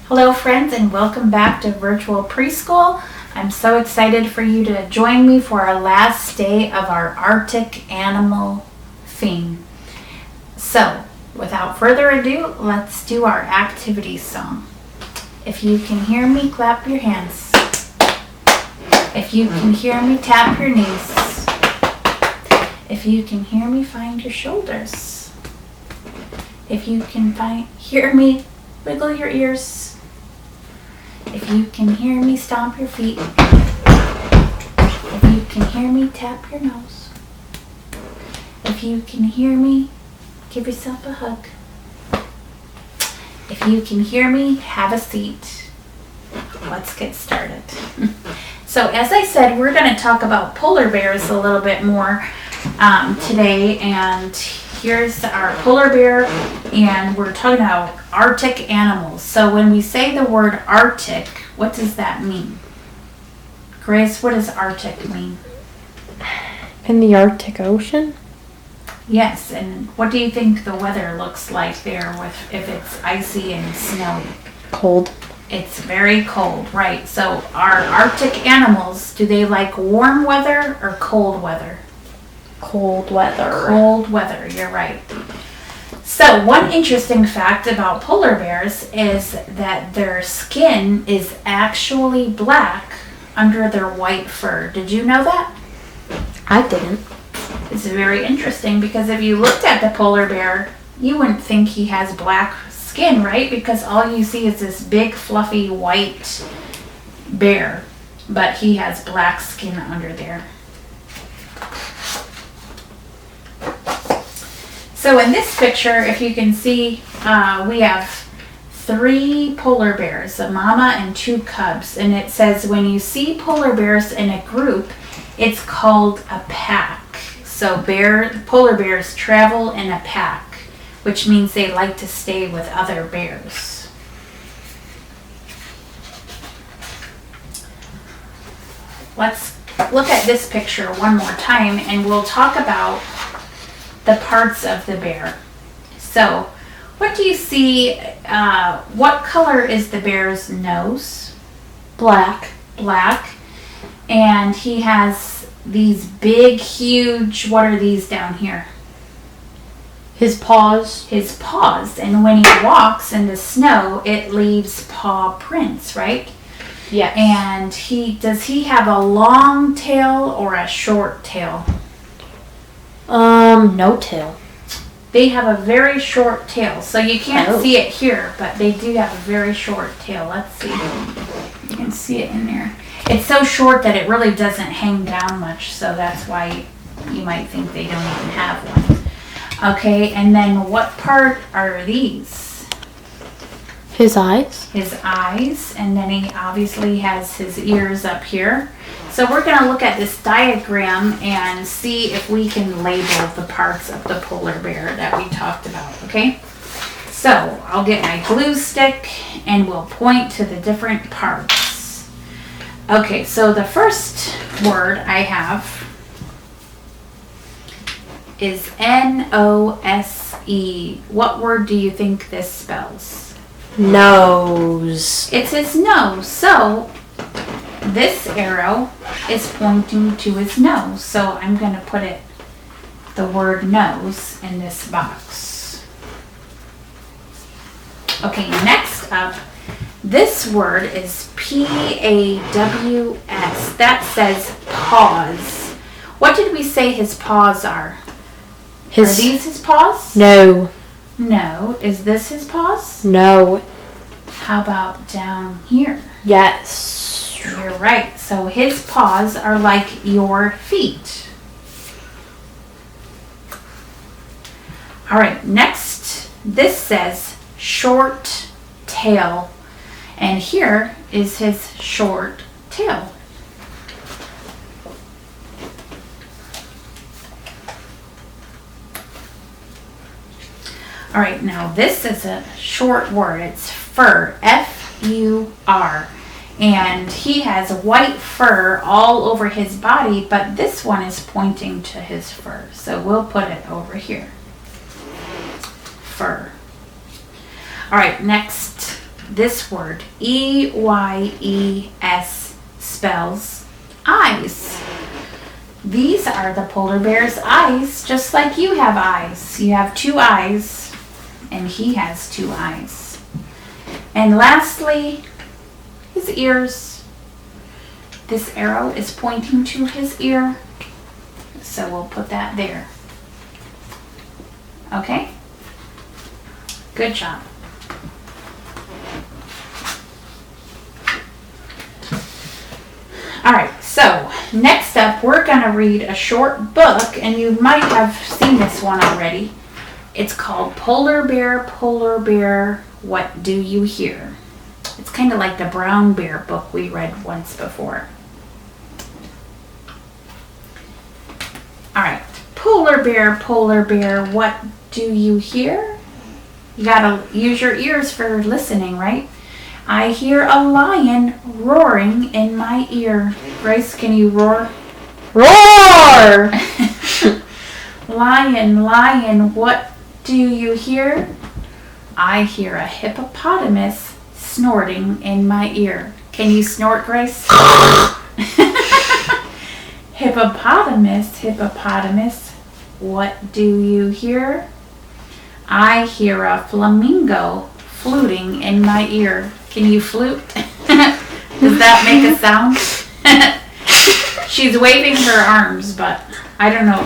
Hello friends, and welcome back to Virtual Preschool. I'm so excited for you to join me for our last day of our Arctic animal theme. So, without further ado, let's do our activity song. If you can hear me, clap your hands. If you can hear me, tap your knees. If you can hear me, find your shoulders. If you can hear me, wiggle your ears. If you can hear me, stomp your feet. If you can hear me, tap your nose. If you can hear me, give yourself a hug. If you can hear me, have a seat. Let's get started. So as I said, we're going to talk about polar bears a little bit more today, and here's our polar bear, and we're talking about Arctic animals. So when we say the word Arctic, what does that mean? Grace, what does Arctic mean? In the Arctic Ocean? Yes, and what do you think the weather looks like there if it's icy and snowy? Cold. It's very cold, right? So our Arctic animals, do they like warm weather or cold weather? Cold weather. Cold weather, you're right. So one interesting fact about polar bears is that their skin is actually black under their white fur. Did you know that? I didn't. It's very interesting because if you looked at the polar bear, you wouldn't think he has black skin, right? Because all you see is this big fluffy white bear, but he has black skin under there. So in this picture, if you can see, we have 3 polar bears, a mama and 2 cubs. And it says when you see polar bears in a group, it's called a pack. So polar bears travel in a pack, which means they like to stay with other bears. Let's look at this picture one more time, and we'll talk about the parts of the bear. So, what do you see? What color is the bear's nose? Black. Black. And he has these big, huge, what are these down here? His paws. His paws. And when he walks in the snow, it leaves paw prints, right? Yes. And does he have a long tail or a short tail? No tail. They have a very short tail, so you can't see it here, but they do have a very short tail. Let's see. You can see it in there. It's so short that it really doesn't hang down much, so that's why you might think they don't even have one. Okay, and then what part are these? His eyes. His eyes, and then he obviously has his ears up here. So we're going to look at this diagram and see if we can label the parts of the polar bear that we talked about, okay? So I'll get my glue stick and we'll point to the different parts. Okay, so the first word I have is N-O-S-E. What word do you think this spells? Nose. It's his nose. So this arrow is pointing to his nose. So I'm going to put the word nose in this box. Okay, next up, this word is P-A-W-S. That says paws. What did we say his paws are? Are these his paws? No. No. Is this his paws? No. How about down here? Yes. You're right. So his paws are like your feet. All right, next, this says short tail. And here is his short tail. All right, now this is a short word. It's fur, F-U-R. And he has white fur all over his body, but this one is pointing to his fur. So we'll put it over here. Fur. All right, next, This word, E-Y-E-S, spells eyes. These are the polar bear's eyes, just like you have eyes. You have 2 eyes, and he has 2 eyes. And lastly, his ears. This arrow is pointing to his ear, so we'll put that there. Okay? Good job. All right, so next up, we're going to read a short book, and you might have seen this one already. It's called Polar Bear, What Do You Hear? It's kind of like the Brown Bear book we read once before. All right, Polar Bear, what do you hear? You got to use your ears for listening, right? I hear a lion roaring in my ear. Grace, can you roar? Roar! Lion, what do you hear? I hear a hippopotamus snorting in my ear. Can you snort, Grace? Hippopotamus, what do you hear? I hear a flamingo fluting in my ear. Can you flute? Does that make a sound? She's waving her arms, but I don't know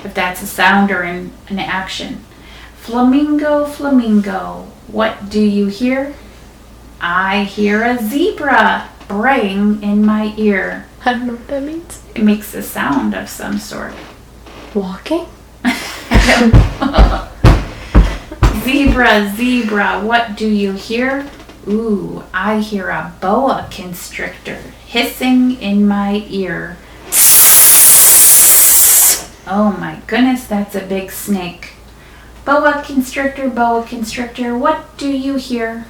if that's a sound or an action. Flamingo, what do you hear? I hear a zebra braying in my ear. I don't know what that means. It makes a sound of some sort. Walking? Zebra, what do you hear? Ooh, I hear a boa constrictor hissing in my ear. Oh my goodness, that's a big snake. Boa constrictor, what do you hear?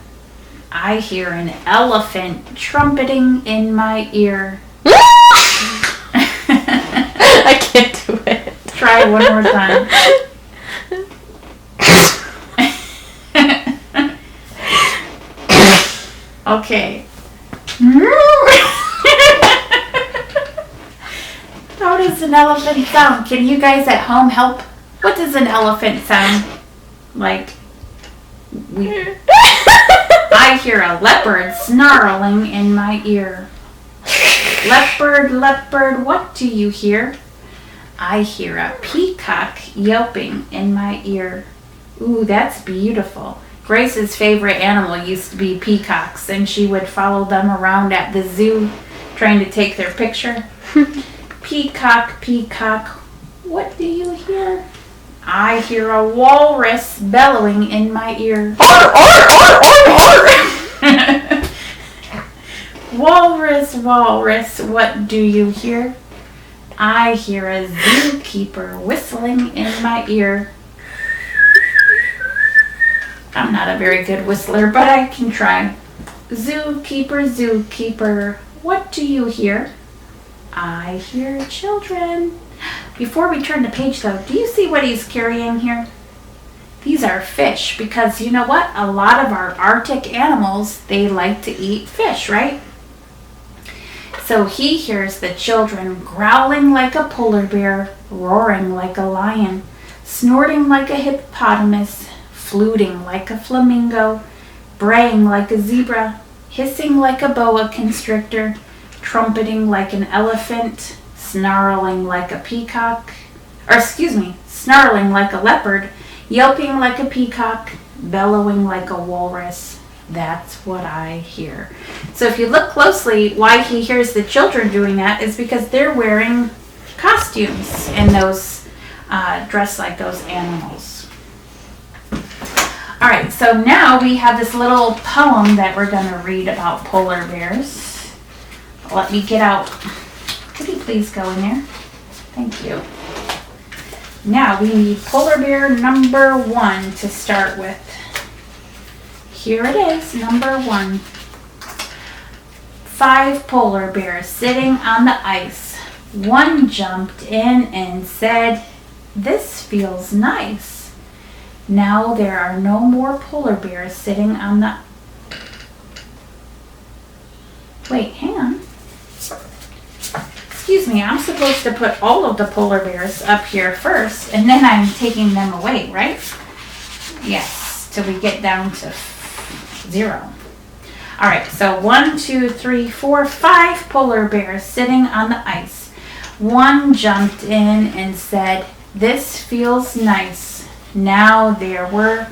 I hear an elephant trumpeting in my ear. I can't do it. Try one more time. Okay. How does an elephant sound? Can you guys at home help? What does an elephant sound like? I hear a leopard snarling in my ear. Leopard, what do you hear? I hear a peacock yelping in my ear. Ooh, that's beautiful. Grace's favorite animal used to be peacocks, and she would follow them around at the zoo trying to take their picture. Peacock, what do you hear? I hear a walrus bellowing in my ear. Walrus, what do you hear? I hear a zookeeper whistling in my ear. I'm not a very good whistler, but I can try. Zookeeper, what do you hear? I hear children. Before we turn the page though, do you see what he's carrying here? These are fish, because you know what? A lot of our Arctic animals, they like to eat fish, right? So he hears the children growling like a polar bear, roaring like a lion, snorting like a hippopotamus, fluting like a flamingo, braying like a zebra, hissing like a boa constrictor, trumpeting like an elephant, snarling like a leopard, yelping like a peacock, bellowing like a walrus. That's what I hear. So if you look closely, why he hears the children doing that is because they're wearing costumes and those dressed like those animals. All right, so now we have this little poem that we're going to read about polar bears. Let me get out. Could you please go in there? Thank you. Now we need polar bear number 1 to start with. Here it is, number 1. 5 polar bears sitting on the ice. One jumped in and said, "This feels nice." Now there are no more polar bears sitting on the Wait, hang on. Excuse me, I'm supposed to put all of the polar bears up here first, and then I'm taking them away, right? Yes, till we get down to 0. All right, so 1, 2, 3, 4, 5 polar bears sitting on the ice. One jumped in and said, "This feels nice." Now there were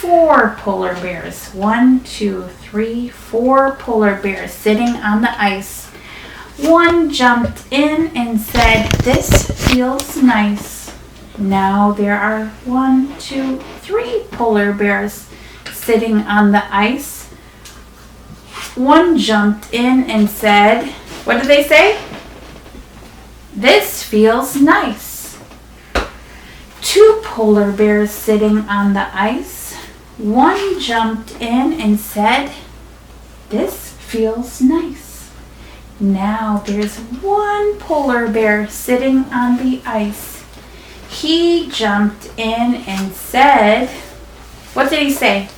4 polar bears. 1, 2, 3, 4 polar bears sitting on the ice. One jumped in and said, "This feels nice." Now there are 1, 2, 3 polar bears sitting on the ice. One jumped in and said, what did they say? "This feels nice." 2 polar bears sitting on the ice. One jumped in and said, "This feels nice." Now there's 1 polar bear sitting on the ice. He jumped in and said, what did he say?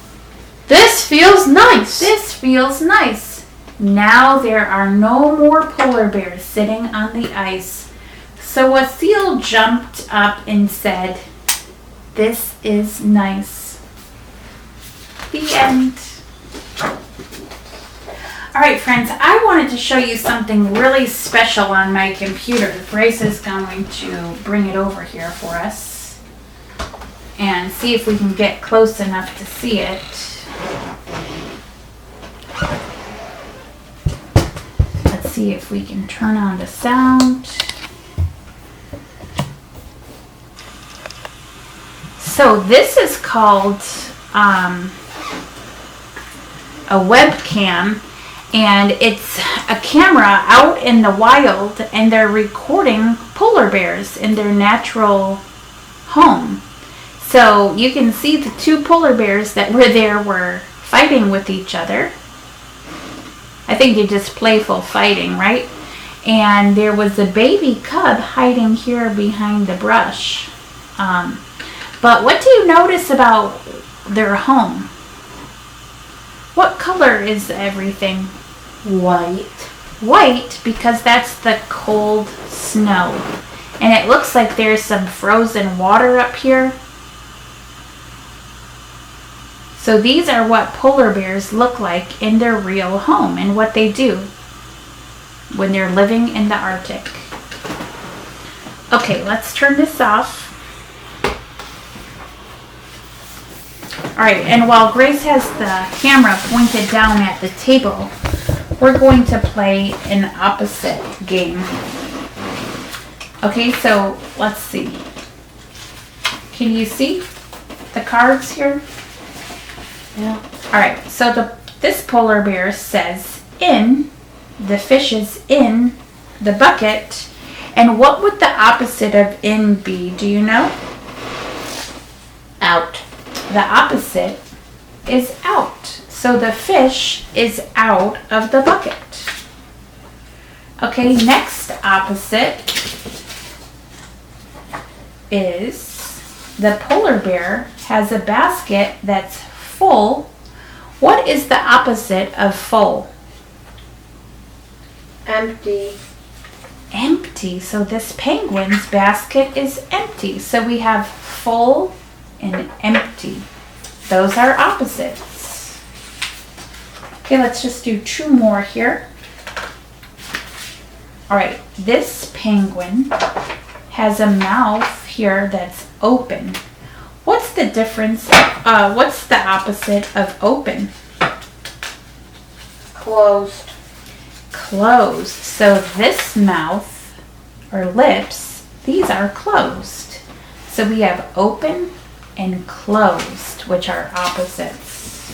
This feels nice. "This feels nice." Now there are no more polar bears sitting on the ice. So a seal jumped up and said, "This is nice." The end. All right, friends, I wanted to show you something really special on my computer. Grace is going to bring it over here for us and see if we can get close enough to see it. Let's see if we can turn on the sound. So this is called a webcam, and it's a camera out in the wild, and they're recording polar bears in their natural home. So you can see the 2 polar bears that were there were fighting with each other. I think they're just playful fighting, right? And there was a baby cub hiding here behind the brush. But what do you notice about their home? What color is everything? White. White, because that's the cold snow. And it looks like there's some frozen water up here. So these are what polar bears look like in their real home and what they do when they're living in the Arctic. Okay, let's turn this off. All right, and while Grace has the camera pointed down at the table, we're going to play an opposite game. Okay, so let's see. Can you see the cards here? Yeah. All right, so this polar bear says in, the fish is in the bucket. And what would the opposite of in be? Do you know? Out. The opposite is out. So the fish is out of the bucket. Okay, next opposite is the polar bear has a basket that's full. What is the opposite of full? Empty. Empty. So this penguin's basket is empty. So we have full and empty. Those are opposites. Okay, let's just do 2 more here. All right, this penguin has a mouth here that's open. What's the difference? What's the opposite of open? Closed. Closed. So this mouth or lips, these are closed. So we have open and closed, which are opposites.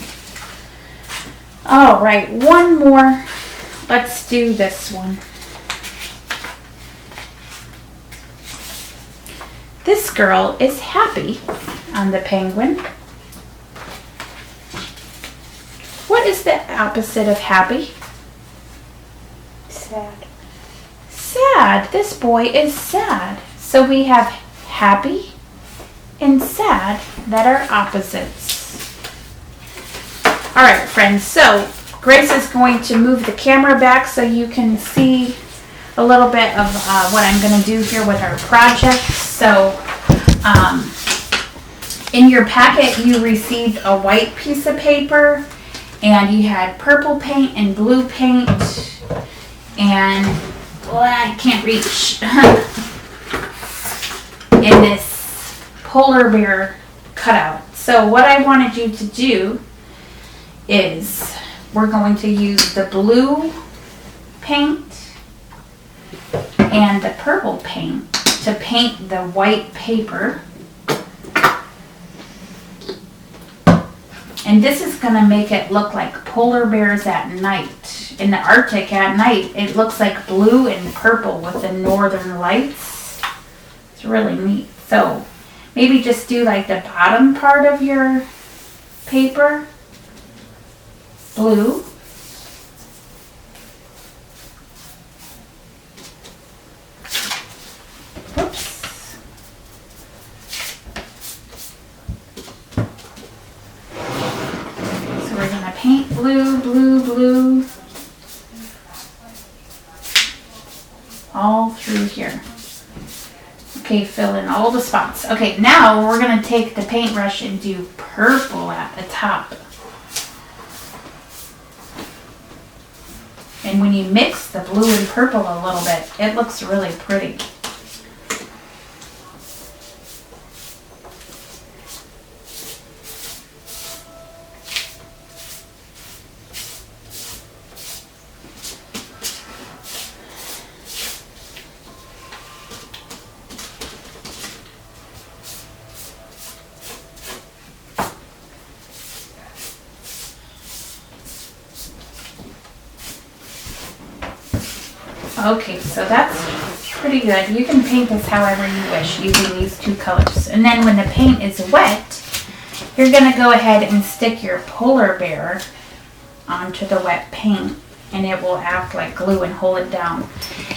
All right, 1 more. Let's do this one. This girl is happy on the penguin. What is the opposite of happy? Sad. Sad. This boy is sad. So we have happy and sad that are opposites. All right, friends. So Grace is going to move the camera back so you can see a little bit of what I'm going to do here with our project. So, in your packet, you received a white piece of paper, and you had purple paint and blue paint, and I can't reach, and this polar bear cutout. So what I wanted you to do is we're going to use the blue paint and the purple paint to paint the white paper. And this is going to make it look like polar bears at night. In the Arctic at night, it looks like blue and purple with the northern lights. It's really neat. So maybe just do like the bottom part of your paper blue. Whoops. So we're going to paint blue, blue, blue all through here. Okay, fill in all the spots. Okay, now we're going to take the paintbrush and do purple at the top. And when you mix the blue and purple a little bit, it looks really pretty. Okay, so that's pretty good. You can paint this however you wish using these two colors. And then when the paint is wet, you're going to go ahead and stick your polar bear onto the wet paint, and it will act like glue and hold it down.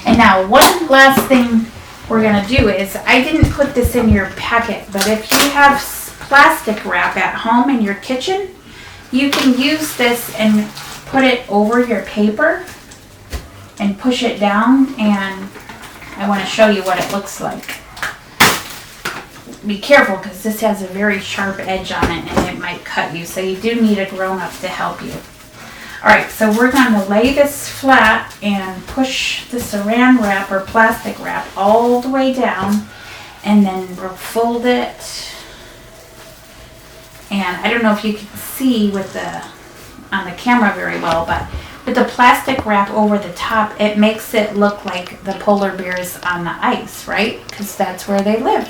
And now one last thing we're going to do is, I didn't put this in your packet, but if you have plastic wrap at home in your kitchen, you can use this and put it over your paper and push it down, and I want to show you what it looks like. Be careful because this has a very sharp edge on it and it might cut you, so you do need a grown-up to help you. Alright, so we're going to lay this flat and push the saran wrap or plastic wrap all the way down, and then we'll fold it. And I don't know if you can see with on the camera very well, but with the plastic wrap over the top, it makes it look like the polar bears on the ice, right? Because that's where they live.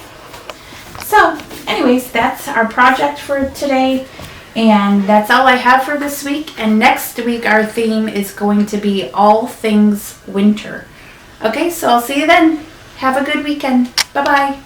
So, anyways, that's our project for today. And that's all I have for this week. And next week, our theme is going to be all things winter. Okay, so I'll see you then. Have a good weekend. Bye-bye.